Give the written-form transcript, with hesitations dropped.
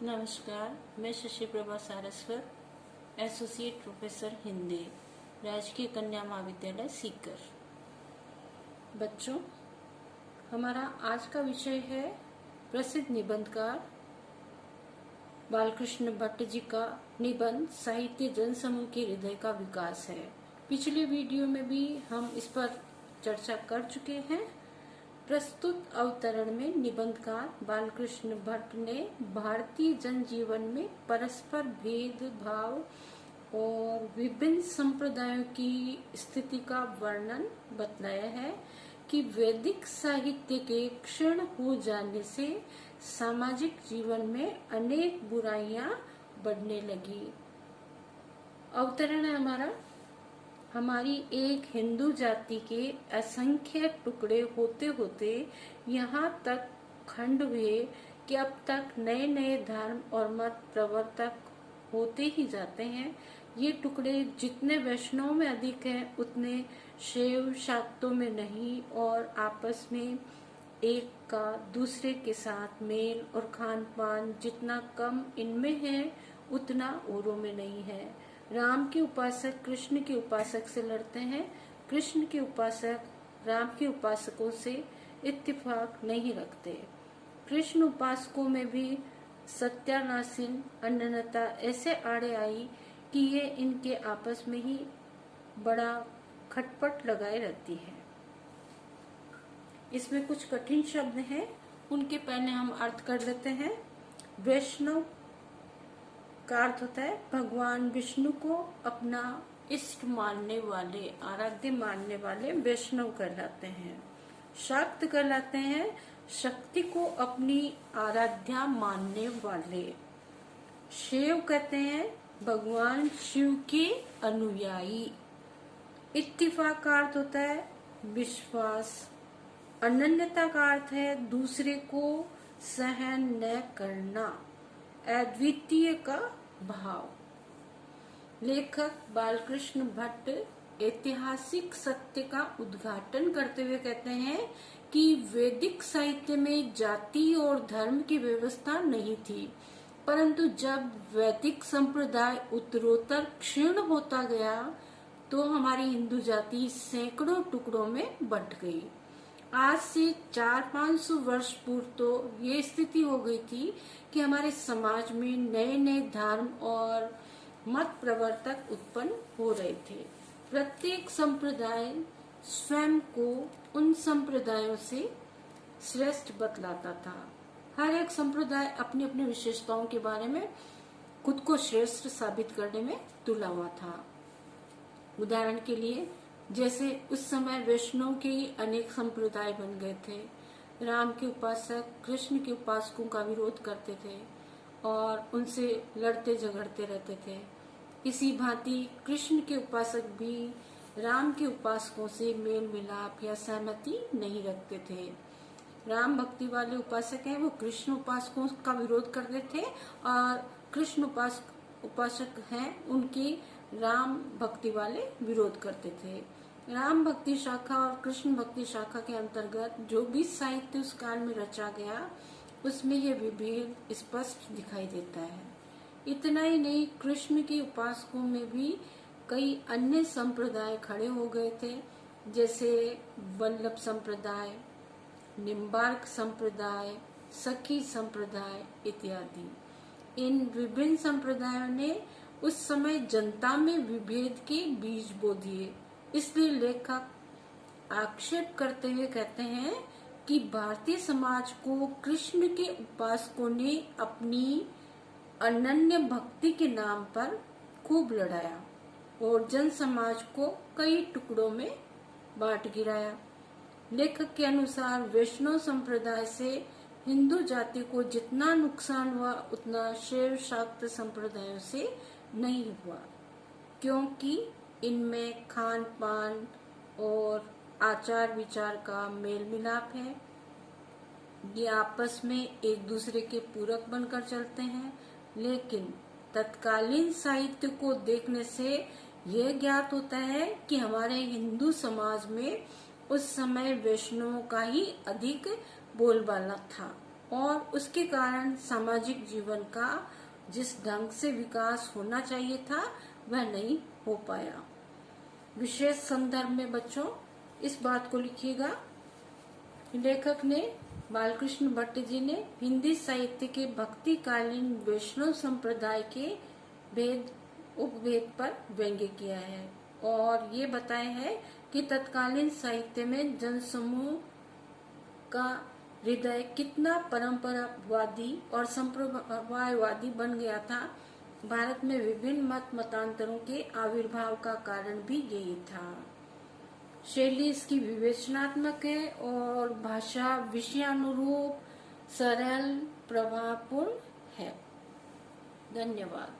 नमस्कार, मैं Shashi Prabha Saraswat, associate professor Hindi, राजकीय कन्या महाविद्यालय सीकर। बच्चों, हमारा आज का विषय है प्रसिद्ध निबंधकार बालकृष्ण भट्ट जी का निबंध साहित्य जनसमूह के हृदय का विकास है। पिछले वीडियो में भी हम इस पर चर्चा कर चुके हैं। प्रस्तुत अवतरण में निबंधकार बालकृष्ण भट्ट ने भारतीय जनजीवन में परस्पर भेदभाव और विभिन्न संप्रदायों की स्थिति का वर्णन बतलाया है कि वैदिक साहित्य के क्षीण हो जाने से सामाजिक जीवन में अनेक बुराइयां बढ़ने लगी। अवतरण है हमारा, हमारी एक हिंदू जाति के असंख्य टुकड़े होते होते यहाँ तक खंड हुए कि अब तक नए नए धर्म और मत प्रवर्तक होते ही जाते हैं। ये टुकड़े जितने वैष्णव में अधिक हैं उतने शैव शाक्तों में नहीं, और आपस में एक का दूसरे के साथ मेल और खान पान जितना कम इनमें है उतना औरों में नहीं है। राम के उपासक कृष्ण के उपासक से लड़ते हैं, कृष्ण के उपासक राम के उपासकों से इत्तेफाक नहीं रखते। कृष्ण उपासकों में भी सत्यानाशीन अनन्यता ऐसे आड़े आई कि ये इनके आपस में ही बड़ा खटपट लगाए रहती है। इसमें कुछ कठिन शब्द हैं, उनके पहले हम अर्थ कर लेते हैं। वैष्णव का अर्थ होता है भगवान विष्णु को अपना इष्ट मानने वाले, आराध्य मानने वाले वैष्णव कहलाते हैं। शाक्त कहलाते हैं शक्ति को अपनी आराध्या मानने वाले। शैव कहते हैं भगवान शिव के अनुयायी। इत्तिफाक का अर्थ होता है विश्वास। अनन्यता का अर्थ है दूसरे को सहन न करना, अद्वितीय का भाव। लेखक बालकृष्ण भट्ट ऐतिहासिक सत्य का उद्घाटन करते हुए कहते हैं कि वैदिक साहित्य में जाति और धर्म की व्यवस्था नहीं थी, परंतु जब वैदिक संप्रदाय उत्तरोत्तर क्षीण होता गया तो हमारी हिंदू जाति सैकड़ों टुकड़ों में बंट गई। आज से 400-500 वर्ष पूर्व तो ये स्थिति हो गई थी कि हमारे समाज में नए नए धर्म और मत प्रवर्तक उत्पन्न हो रहे थे। प्रत्येक संप्रदाय स्वयं को उन संप्रदायों से श्रेष्ठ बतलाता था। हर एक संप्रदाय अपनी अपनी विशेषताओं के बारे में खुद को श्रेष्ठ साबित करने में तुला हुआ था। उदाहरण के लिए, जैसे उस समय वैष्णव के ही अनेक संप्रदाय बन गए थे। राम के उपासक कृष्ण के उपासकों का विरोध करते थे और उनसे लड़ते झगड़ते रहते थे। इसी भांति कृष्ण के उपासक भी राम के उपासकों से मेल मिलाप या सहमति नहीं रखते थे। राम भक्ति वाले उपासक हैं, वो कृष्ण उपासकों का विरोध करते थे, और कृष्ण उपासक हैं, उनकी राम भक्ति वाले विरोध करते थे। राम भक्ति शाखा और कृष्ण भक्ति शाखा के अंतर्गत जो भी साहित्य उस काल में रचा गया उसमें यह विभेद स्पष्ट दिखाई देता है। इतना ही नहीं, कृष्ण के उपासकों में भी कई अन्य संप्रदाय खड़े हो गए थे, जैसे वल्लभ संप्रदाय, निम्बार्क संप्रदाय, सखी संप्रदाय इत्यादि। इन विभिन्न संप्रदायों ने उस समय जनता में विभेद के बीज बो दिए। इसलिए लेखक आक्षेप करते हुए कहते हैं कि भारतीय समाज को कृष्ण के उपासकों ने अपनी अनन्य भक्ति के नाम पर खूब लड़ाया और जन समाज को कई टुकड़ों में बांट गिराया। लेखक के अनुसार वैष्णव संप्रदाय से हिंदू जाति को जितना नुकसान हुआ उतना शैव शाक्त संप्रदायों से नहीं हुआ, क्योंकि इनमें खान पान और आचार विचार का मेल मिलाप है। ये आपस में एक दूसरे के पूरक बनकर चलते हैं। लेकिन तत्कालीन साहित्य को देखने से यह ज्ञात होता है कि हमारे हिंदू समाज में उस समय वैष्णवों का ही अधिक बोलबाला था। और उसके कारण सामाजिक जीवन का जिस ढंग से विकास होना चाहिए था वह नहीं हो पाया। विशेष संदर्भ में बच्चों इस बात को लिखिएगा। लेखक ने बालकृष्ण भट्ट जी ने हिंदी साहित्य के भक्तिकालीन वैष्णव संप्रदाय के भेद उपभेद पर व्यंग्य किया है और ये बताया है कि तत्कालीन साहित्य में जनसमूह का हृदय कितना परंपरावादी और संप्रदायवादी बन गया था। भारत में विभिन्न मत मतांतरों के आविर्भाव का कारण भी यही था। शैली इसकी विवेचनात्मक है और भाषा विषयानुरूप सरल प्रभावपूर्ण है। धन्यवाद।